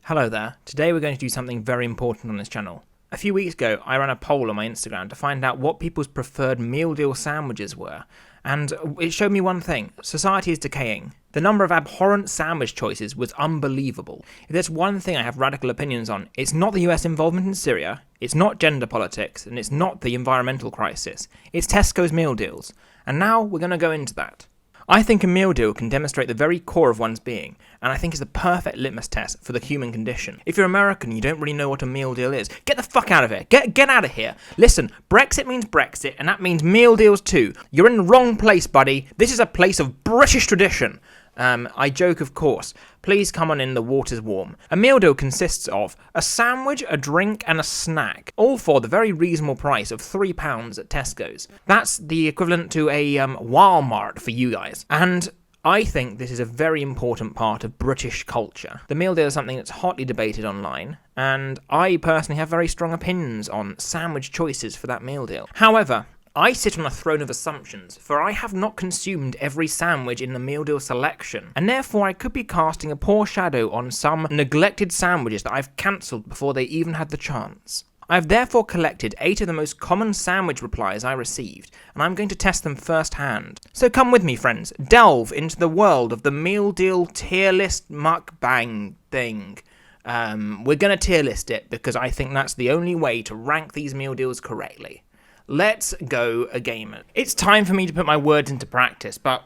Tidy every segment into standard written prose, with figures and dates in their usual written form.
Hello there. Today we're going to do something very important on this channel. A few weeks ago, I ran a poll on my Instagram to find out what people's preferred meal deal sandwiches were, and it showed me one thing: society is decaying. The number of abhorrent sandwich choices was unbelievable. If there's one thing I have radical opinions on, it's not the US involvement in Syria, it's not gender politics, and it's not the environmental crisis. It's Tesco's meal deals. And now we're going to go into that. I think a meal deal can demonstrate the very core of one's being, and I think it's the perfect litmus test for the human condition. If you're American and you don't really know what a meal deal is, get the fuck out of here. Get out of here. Listen, Brexit means Brexit, and that means meal deals too. You're in the wrong place, buddy. This is a place of British tradition. I joke, of course. Please come on in, the water's warm. A meal deal consists of a sandwich, a drink, and a snack, all for the very reasonable price of £3 at Tesco's. That's the equivalent to a Walmart for you guys. And I think this is a very important part of British culture. The meal deal is something that's hotly debated online, and I personally have very strong opinions on sandwich choices for that meal deal. However, I sit on a throne of assumptions, for I have not consumed every sandwich in the meal deal selection, and therefore I could be casting a poor shadow on some neglected sandwiches that I've cancelled before they even had the chance. I have therefore collected 8 of the most common sandwich replies I received, and I'm going to test them firsthand. So come with me, friends, delve into the world of the meal deal tier list mukbang thing. We're going to tier list it, because I think that's the only way to rank these meal deals correctly. Let's go a gamer. It's time for me to put my words into practice, but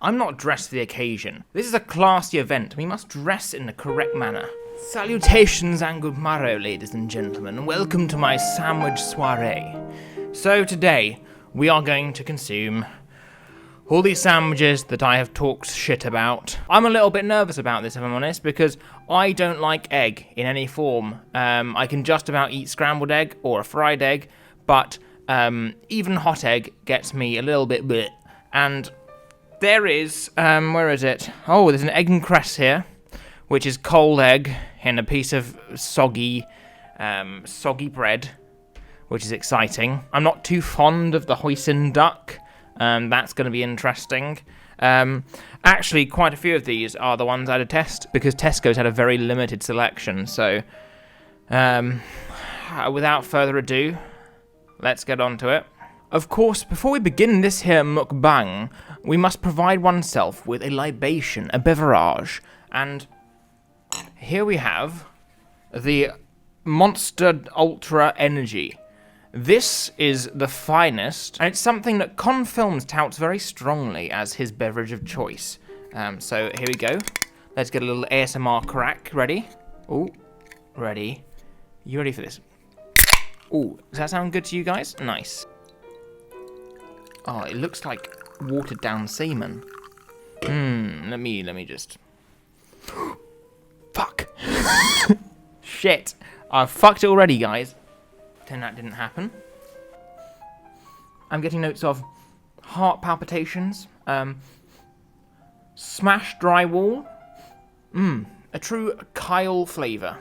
I'm not dressed for the occasion. This is a classy event. We must dress in the correct manner. Salutations and good morrow, ladies and gentlemen. Welcome to my sandwich soiree. So today, we are going to consume all these sandwiches that I have talked shit about. I'm a little bit nervous about this, if I'm honest, because I don't like egg in any form. I can just about eat scrambled egg or a fried egg, but even hot egg gets me a little bit bleh. And there is, where is it? Oh, there's an egg and cress here, which is cold egg in a piece of soggy bread, which is exciting. I'm not too fond of the Hoisin duck. That's going to be interesting. Actually, quite a few of these are the ones I had to test, because Tesco's had a very limited selection. So, without further ado, let's get on to it. Of course, before we begin this here mukbang, we must provide oneself with a libation, a beverage. And here we have the Monster Ultra Energy. This is the finest, and it's something that Con Films touts very strongly as his beverage of choice. So here we go. Let's get a little ASMR crack. Ready? Ooh, ready. You ready for this? Ooh, does that sound good to you guys? Nice. Oh, it looks like watered down semen. Let me just... Fuck. Shit. I've fucked it already, guys. Pretend that didn't happen. I'm getting notes of heart palpitations, smashed drywall, a true Kyle flavour.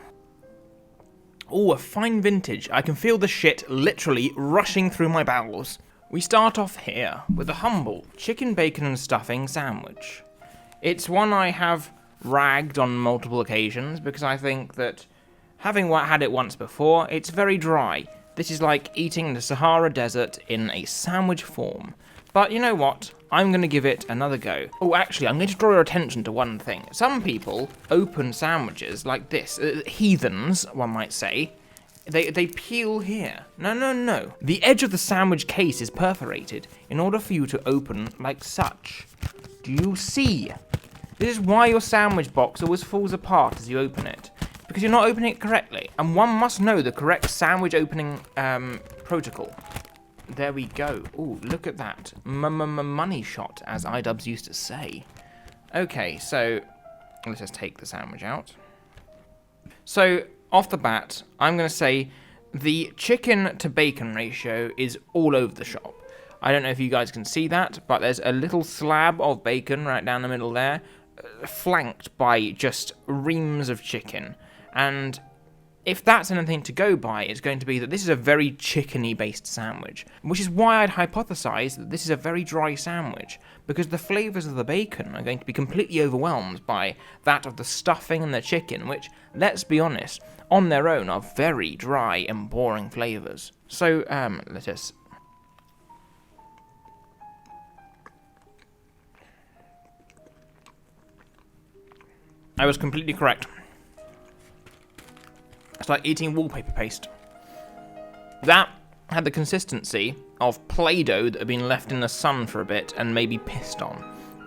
Oh, a fine vintage. I can feel the shit literally rushing through my bowels. We start off here with a humble chicken, bacon and stuffing sandwich. It's one I have ragged on multiple occasions because I think that, having had it once before, it's very dry. This is like eating the Sahara Desert in a sandwich form. But you know what? I'm going to give it another go. Oh, actually, I'm going to draw your attention to one thing. Some people open sandwiches like this. Heathens, one might say. They peel here. No. The edge of the sandwich case is perforated in order for you to open like such. Do you see? This is why your sandwich box always falls apart as you open it. Because you're not opening it correctly. And one must know the correct sandwich opening protocol. There we go. Ooh, look at that. Money shot, as iDubbbz used to say. Okay, so let's just take the sandwich out. So, off the bat, I'm going to say the chicken to bacon ratio is all over the shop. I don't know if you guys can see that, but there's a little slab of bacon right down the middle there, flanked by just reams of chicken. And if that's anything to go by, it's going to be that this is a very chickeny based sandwich, which is why I'd hypothesize that this is a very dry sandwich, because the flavours of the bacon are going to be completely overwhelmed by that of the stuffing and the chicken, which, let's be honest, on their own are very dry and boring flavours. So, let us... I was completely correct. It's like eating wallpaper paste. That had the consistency of Play-Doh that had been left in the sun for a bit and maybe pissed on.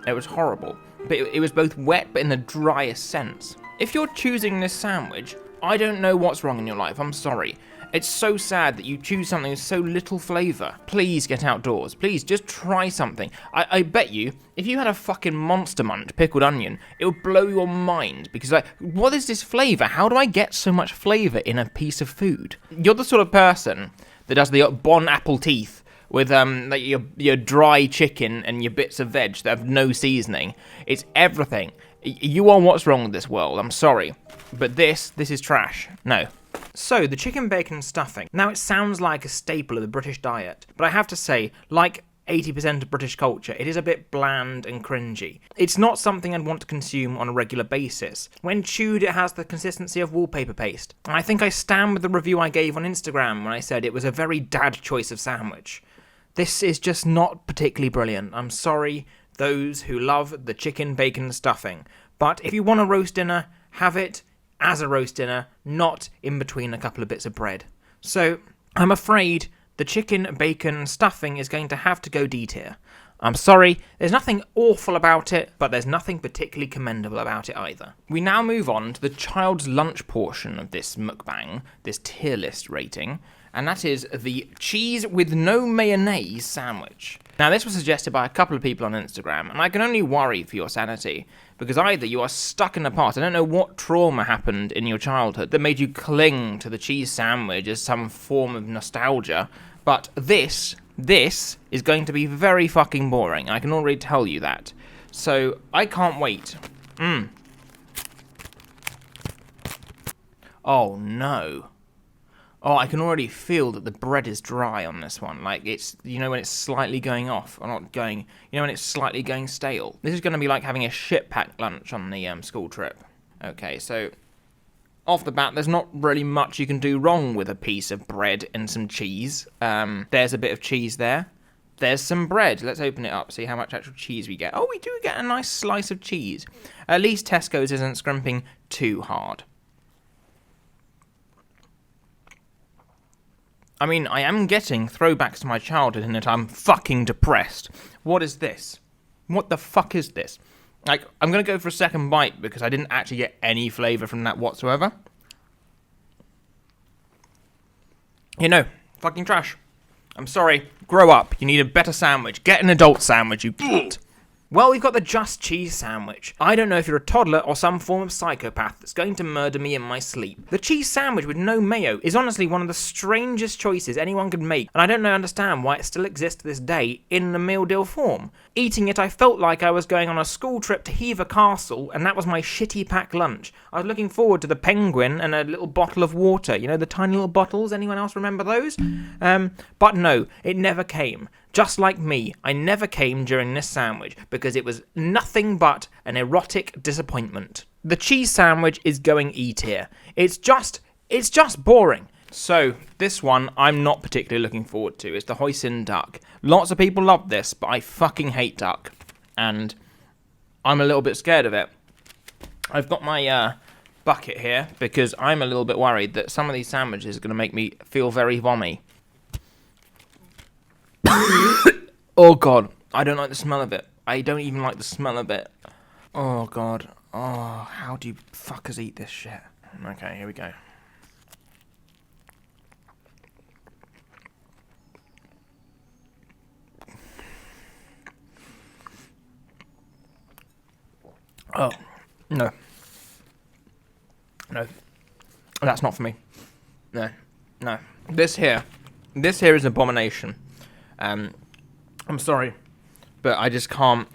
It was horrible. But it was both wet but in the driest sense. If you're choosing this sandwich, I don't know what's wrong in your life, I'm sorry. It's so sad that you choose something with so little flavour. Please get outdoors. Please, just try something. I bet you, if you had a fucking Monster Munch pickled onion, it would blow your mind. Because, like, what is this flavour? How do I get so much flavour in a piece of food? You're the sort of person that does the Bon aperitif with like your dry chicken and your bits of veg that have no seasoning. It's everything. You are what's wrong with this world. I'm sorry. But this is trash. No. So, the chicken bacon stuffing. Now, it sounds like a staple of the British diet, but I have to say, like 80% of British culture, it is a bit bland and cringy. It's not something I'd want to consume on a regular basis. When chewed, it has the consistency of wallpaper paste. And I think I stand with the review I gave on Instagram when I said it was a very dad choice of sandwich. This is just not particularly brilliant. I'm sorry, those who love the chicken bacon stuffing. But if you want a roast dinner, have it as a roast dinner, not in between a couple of bits of bread. So, I'm afraid the chicken bacon stuffing is going to have to go D tier. I'm sorry, there's nothing awful about it, but there's nothing particularly commendable about it either. We now move on to the child's lunch portion of this mukbang, this tier list rating, and that is the cheese with no mayonnaise sandwich. Now, this was suggested by a couple of people on Instagram, and I can only worry for your sanity, because either you are stuck in the past, I don't know what trauma happened in your childhood that made you cling to the cheese sandwich as some form of nostalgia, but this is going to be very fucking boring, I can already tell you that. So, I can't wait. Oh no. Oh, I can already feel that the bread is dry on this one. Like, it's, you know, when it's slightly going off, or not going, you know, when it's slightly going stale. This is going to be like having a shit-packed lunch on the school trip. Okay, so, off the bat, there's not really much you can do wrong with a piece of bread and some cheese. There's a bit of cheese there. There's some bread. Let's open it up, see how much actual cheese we get. Oh, we do get a nice slice of cheese. At least Tesco's isn't scrimping too hard. I mean, I am getting throwbacks to my childhood in that I'm fucking depressed. What is this? What the fuck is this? Like, I'm going to go for a second bite because I didn't actually get any flavour from that whatsoever. You know, fucking trash. I'm sorry. Grow up. You need a better sandwich. Get an adult sandwich, you cunt. Well, we've got the Just Cheese sandwich. I don't know if you're a toddler or some form of psychopath that's going to murder me in my sleep. The cheese sandwich with no mayo is honestly one of the strangest choices anyone could make, and I don't understand why it still exists to this day in the meal deal form. Eating it, I felt like I was going on a school trip to Hever Castle, and that was my shitty packed lunch. I was looking forward to the penguin and a little bottle of water. You know, the tiny little bottles? Anyone else remember those? But no, it never came. Just like me, I never came during this sandwich because it was nothing but an erotic disappointment. The cheese sandwich is going E tier. It's just boring. So, this one I'm not particularly looking forward to. It's the Hoisin duck. Lots of people love this, but I fucking hate duck. And I'm a little bit scared of it. I've got my bucket here because I'm a little bit worried that some of these sandwiches are going to make me feel very vommy. Oh god, I don't like the smell of it. I don't even like the smell of it. Oh god. Oh, how do you fuckers eat this shit? Okay, here we go. Oh, no. No. That's not for me. No. No. This here is an abomination. I'm sorry, but I just can't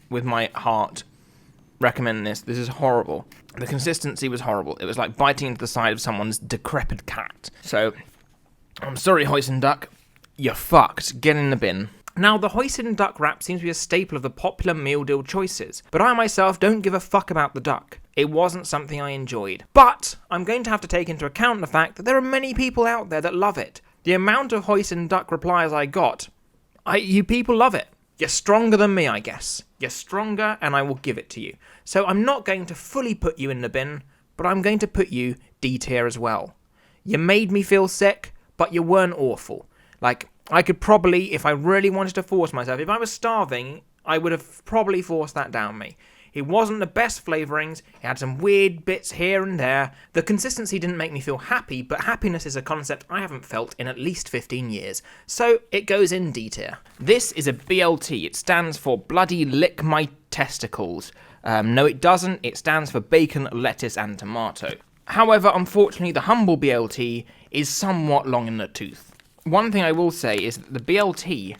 with my heart recommend this. This is horrible. The consistency was horrible. It was like biting into the side of someone's decrepit cat. So, I'm sorry, Hoisin duck. You're fucked. Get in the bin. Now, the Hoisin duck wrap seems to be a staple of the popular meal deal choices, but I myself don't give a fuck about the duck. It wasn't something I enjoyed. But I'm going to have to take into account the fact that there are many people out there that love it. The amount of Hoisin duck replies I got, you people love it. You're stronger than me, I guess. You're stronger, and I will give it to you. So I'm not going to fully put you in the bin, but I'm going to put you D tier as well. You made me feel sick, but you weren't awful. Like, I could probably, if I really wanted to force myself, if I was starving, I would have probably forced that down me. It wasn't the best flavourings, it had some weird bits here and there. The consistency didn't make me feel happy, but happiness is a concept I haven't felt in at least 15 years. So, it goes in D tier. This is a BLT, it stands for Bloody Lick My Testicles. No it doesn't, it stands for Bacon, Lettuce and Tomato. However, unfortunately, the humble BLT is somewhat long in the tooth. One thing I will say is that the BLT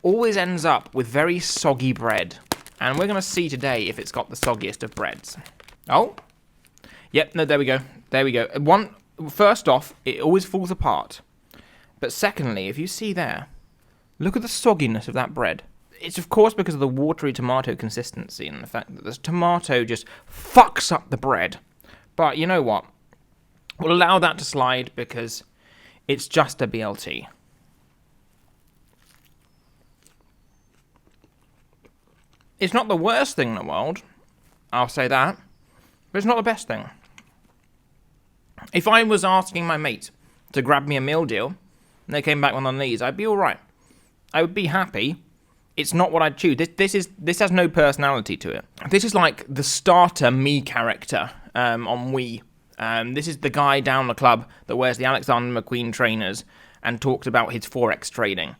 always ends up with very soggy bread. And we're going to see today if it's got the soggiest of breads. Oh. Yep, no, there we go. There we go. First off, it always falls apart. But secondly, if you see there, look at the sogginess of that bread. It's of course because of the watery tomato consistency and the fact that the tomato just fucks up the bread. But you know what? We'll allow that to slide because it's just a BLT. It's not the worst thing in the world, I'll say that, but it's not the best thing. If I was asking my mate to grab me a meal deal, and they came back on their knees, I'd be alright. I would be happy. It's not what I'd choose. This has no personality to it. This is like the starter me character on Wii. This is the guy down the club that wears the Alexander McQueen trainers and talks about his Forex trading.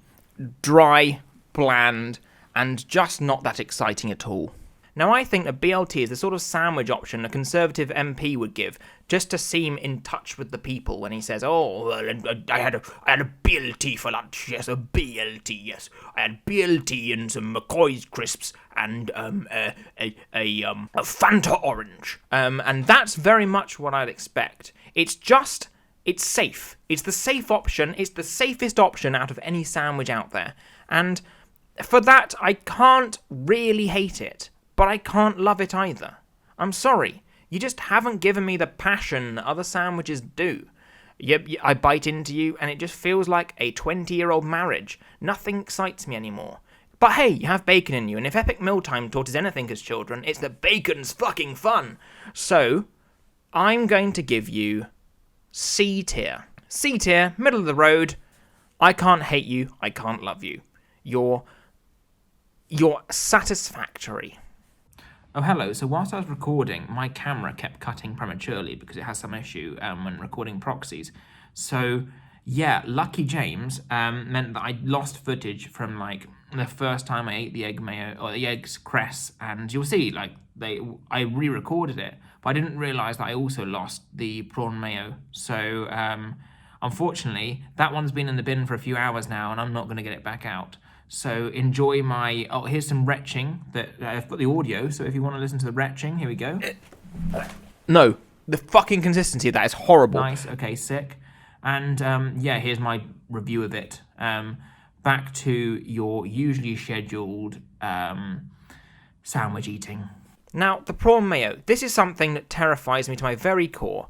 Dry, bland, and just not that exciting at all. Now I think a BLT is the sort of sandwich option a Conservative MP would give, just to seem in touch with the people when he says, oh, I had a BLT for lunch, yes, a BLT, yes. I had BLT and some McCoy's crisps and a Fanta orange. And that's very much what I'd expect. It's safe. It's the safe option. It's the safest option out of any sandwich out there. And for that, I can't really hate it, but I can't love it either. I'm sorry. You just haven't given me the passion that other sandwiches do. I bite into you, and it just feels like a 20-year-old marriage. Nothing excites me anymore. But hey, you have bacon in you, and if Epic Mealtime taught us anything as children, it's that bacon's fucking fun. So, I'm going to give you C tier. C tier, middle of the road. I can't hate you, I can't love you. You're satisfactory. Oh, hello. So whilst I was recording, my camera kept cutting prematurely because it has some issue when recording proxies. So, yeah, Lucky James meant that I lost footage from, like, the first time I ate the egg mayo, or the eggs cress, and you'll see, like, I re-recorded it, but I didn't realise that I also lost the prawn mayo. So, unfortunately, that one's been in the bin for a few hours now, and I'm not going to get it back out. So enjoy my... Oh, here's some retching. I've got the audio, so if you want to listen to the retching, here we go. No, the fucking consistency of that is horrible. Nice, okay, sick. And, yeah, here's my review of it. Back to your usually scheduled sandwich eating. Now, the prawn mayo. This is something that terrifies me to my very core.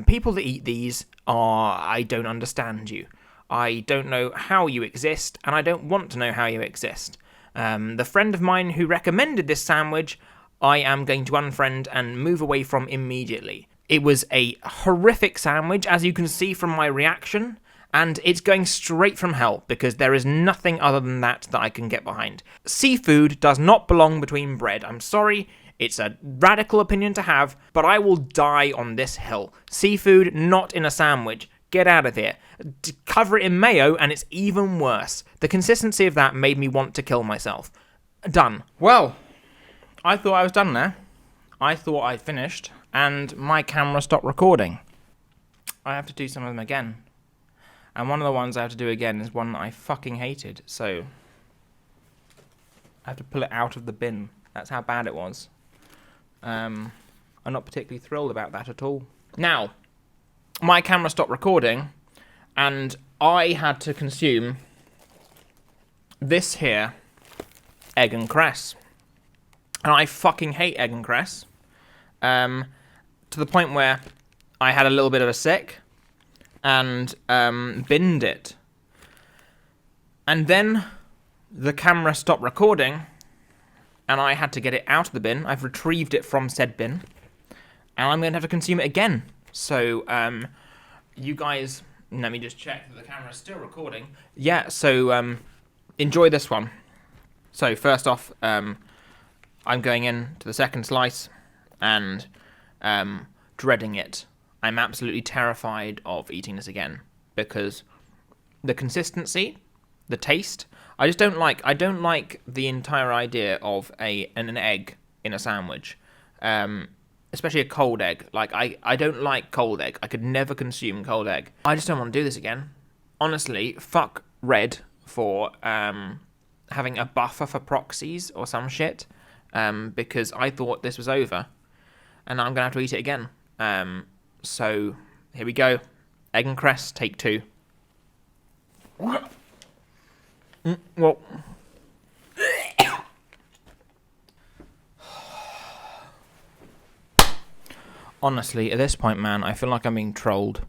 People that eat these I don't understand you. I don't know how you exist, and I don't want to know how you exist. The friend of mine who recommended this sandwich, I am going to unfriend and move away from immediately. It was a horrific sandwich, as you can see from my reaction, and it's going straight from hell, because there is nothing other than that I can get behind. Seafood does not belong between bread. I'm sorry, it's a radical opinion to have, but I will die on this hill. Seafood not in a sandwich. Get out of here. Cover it in mayo, and it's even worse. The consistency of that made me want to kill myself. Done. Well, I thought I was done there. I thought I'd finished, and my camera stopped recording. I have to do some of them again. And one of the ones I have to do again is one that I fucking hated, so I have to pull it out of the bin. That's how bad it was. I'm not particularly thrilled about that at all. Now, my camera stopped recording, and I had to consume this here egg and cress. And I fucking hate egg and cress. To the point where I had a little bit of a sick and binned it. And then the camera stopped recording, and I had to get it out of the bin. I've retrieved it from said bin, and I'm going to have to consume it again. So, you guys, let me just check that the camera's still recording. Yeah, so, enjoy this one. So, first off, I'm going in to the second slice, and dreading it. I'm absolutely terrified of eating this again, because the consistency, the taste, I don't like the entire idea of an egg in a sandwich, especially a cold egg. Like, I don't like cold egg. I could never consume cold egg. I just don't want to do this again. Honestly, fuck Red for having a buffer for proxies or some shit, because I thought this was over, and now I'm gonna have to eat it again. So here we go. Egg and cress, take 2. Well, honestly, at this point, man, I feel like I'm being trolled.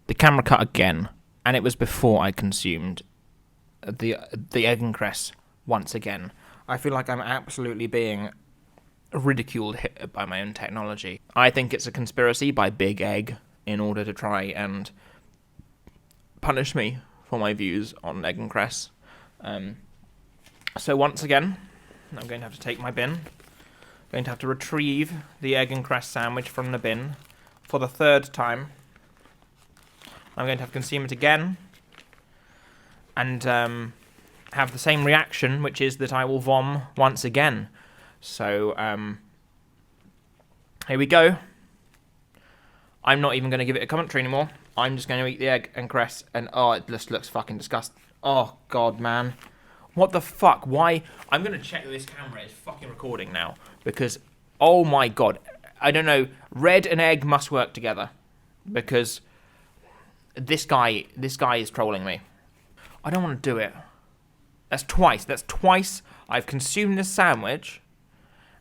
The camera cut again, and it was before I consumed the egg and cress once again. I feel like I'm absolutely being ridiculed by my own technology. I think it's a conspiracy by Big Egg in order to try and punish me for my views on egg and cress. So once again, I'm going to have to take my bin. I'm going to have to retrieve the egg and cress sandwich from the bin for the 3rd time. I'm going to have to consume it again, and have the same reaction, which is that I will vom once again. So, here we go. I'm not even going to give it a commentary anymore. I'm just going to eat the egg and cress, and oh, it just looks fucking disgusting. Oh, God, man. What the fuck? Why? I'm going to check that this camera is fucking recording now, because, oh my God. I don't know. Red and egg must work together, because this guy is trolling me. I don't want to do it. That's twice I've consumed this sandwich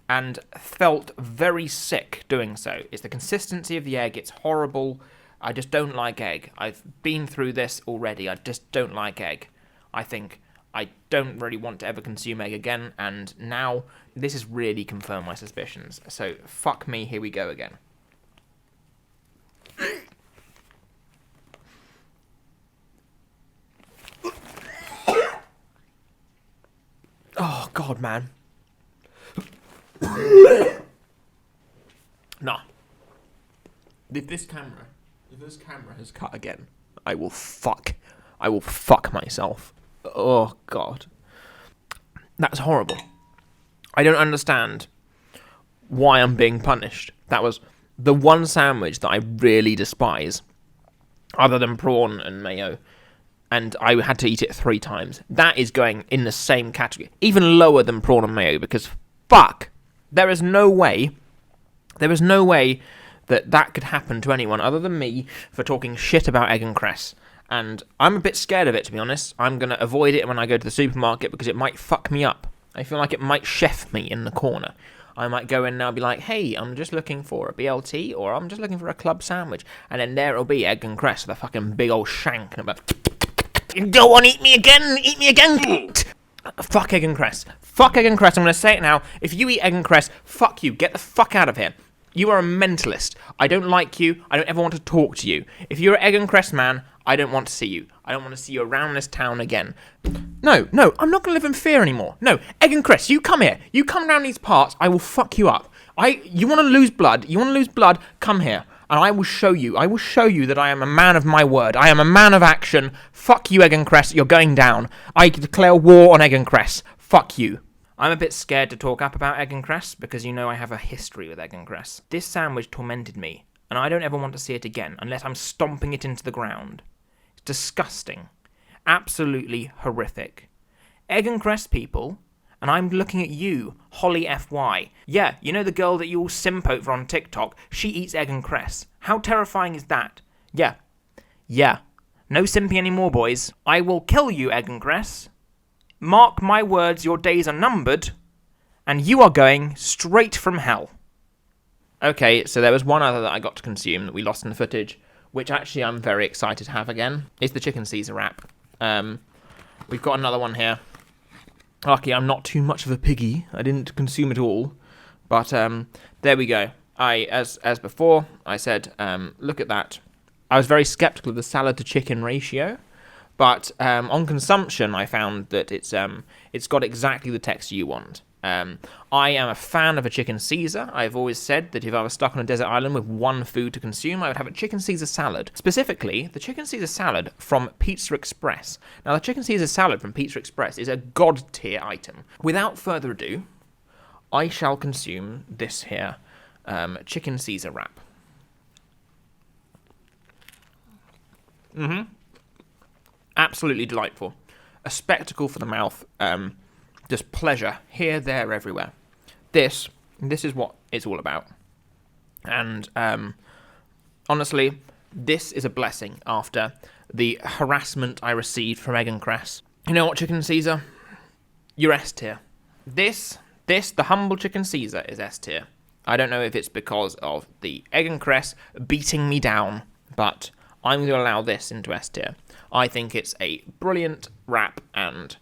and felt very sick doing so. It's the consistency of the egg. It's horrible. I just don't like egg. I've been through this already. I just don't like egg. I think I don't really want to ever consume egg again, and now this has really confirmed my suspicions. So, fuck me, here we go again. Oh, God, man. Nah. If this camera has cut again, I will fuck myself. Oh, God. That's horrible. I don't understand why I'm being punished. That was the one sandwich that I really despise, other than prawn and mayo, and I had to eat it 3 times. That is going in the same category, even lower than prawn and mayo, because fuck, there is no way that could happen to anyone other than me for talking shit about egg and cress. And I'm a bit scared of it, to be honest. I'm going to avoid it when I go to the supermarket because it might fuck me up. I feel like it might chef me in the corner. I might go in now and be like, hey, I'm just looking for a BLT, or I'm just looking for a club sandwich. And then there it'll be egg and cress with a fucking big old shank. And I'm like, you don't want to eat me again? Eat me again? Fuck egg and cress. Fuck egg and cress. I'm going to say it now. If you eat egg and cress, fuck you. Get the fuck out of here. You are a mentalist. I don't like you. I don't ever want to talk to you. If you're an egg and cress man, I don't want to see you. I don't want to see you around this town again. No, I'm not going to live in fear anymore. No, egg and cress, you come here. You come around these parts, I will fuck you up. You want to lose blood? Come here. And I will show you that I am a man of my word. I am a man of action. Fuck you, egg and cress, you're going down. I declare war on egg and cress. Fuck you. I'm a bit scared to talk up about egg and cress because you know I have a history with egg and cress. This sandwich tormented me, and I don't ever want to see it again unless I'm stomping it into the ground. It's disgusting. Absolutely horrific. Egg and cress people And I'm looking at you, Holly FY. Yeah, you know the girl that you all simp over on TikTok? She eats egg and cress. How terrifying is that? Yeah. No simping anymore, boys. I will kill you, egg and cress. Mark my words, your days are numbered. And you are going straight from hell. Okay, so there was one other that I got to consume that we lost in the footage, which actually I'm very excited to have again. It's the chicken Caesar wrap. We've got another one here. Lucky I'm not too much of a piggy. I didn't consume it all. But there we go. As before, I said, look at that. I was very skeptical of the salad to chicken ratio. But on consumption, I found that it's got exactly the texture you want. I am a fan of a chicken Caesar. I've always said that if I was stuck on a desert island with one food to consume, I would have a chicken Caesar salad. Specifically, the chicken Caesar salad from Pizza Express. Now, the chicken Caesar salad from Pizza Express is a god-tier item. Without further ado, I shall consume this here chicken Caesar wrap. Absolutely delightful. A spectacle for the mouth. Just pleasure here, there, everywhere. This is what it's all about. And honestly, this is a blessing after the harassment I received from egg and cress. You know what, chicken Caesar? You're S tier. This, the humble chicken Caesar is S tier. I don't know if it's because of the egg and cress beating me down, but I'm going to allow this into S tier. I think it's a brilliant wrap, and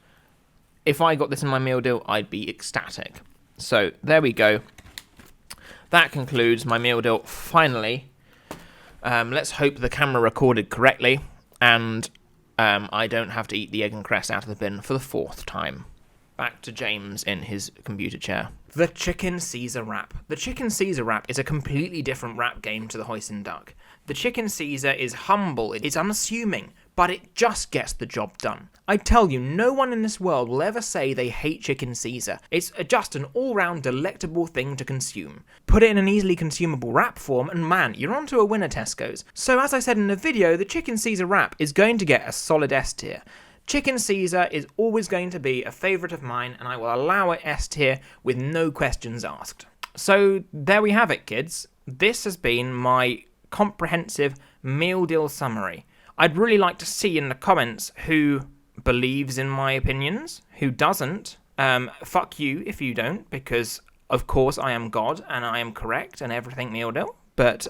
if I got this in my meal deal, I'd be ecstatic. So, there we go. That concludes my meal deal, finally. Let's hope the camera recorded correctly, and I don't have to eat the egg and cress out of the bin for the 4th time. Back to James in his computer chair. The chicken Caesar wrap. The chicken Caesar wrap is a completely different wrap game to the Hoisin duck. The chicken Caesar is humble, it's unassuming, but it just gets the job done. I tell you, no one in this world will ever say they hate chicken Caesar. It's just an all-round delectable thing to consume. Put it in an easily consumable wrap form and man, you're onto a winner, Tesco's. So as I said in the video, the chicken Caesar wrap is going to get a solid S tier. Chicken Caesar is always going to be a favourite of mine, and I will allow it S tier with no questions asked. So there we have it, kids. This has been my comprehensive meal deal summary. I'd really like to see in the comments who believes in my opinions, who doesn't. Fuck you if you don't, because of course I am God and I am correct and everything meal deal. But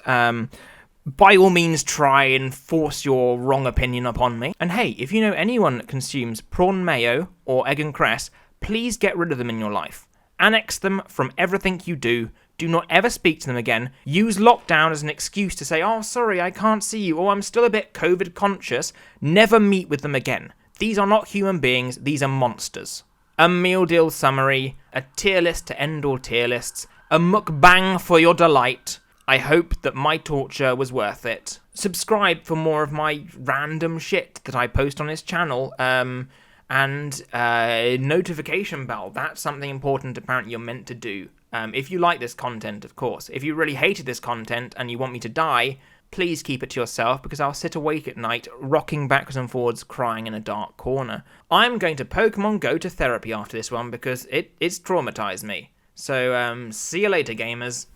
by all means try and force your wrong opinion upon me. And hey, if you know anyone that consumes prawn mayo or egg and cress, please get rid of them in your life. Annex them from everything you do. Do not ever speak to them again. Use lockdown as an excuse to say, oh, sorry, I can't see you, or I'm still a bit COVID conscious. Never meet with them again. These are not human beings, these are monsters. A meal deal summary, a tier list to end all tier lists, a mukbang for your delight. I hope that my torture was worth it. Subscribe for more of my random shit that I post on this channel. And notification bell, that's something important apparently you're meant to do. If you like this content, of course. If you really hated this content and you want me to die, please keep it to yourself, because I'll sit awake at night, rocking backwards and forwards, crying in a dark corner. I'm going to Pokemon Go to therapy after this one, because it's traumatized me. So, see you later, gamers.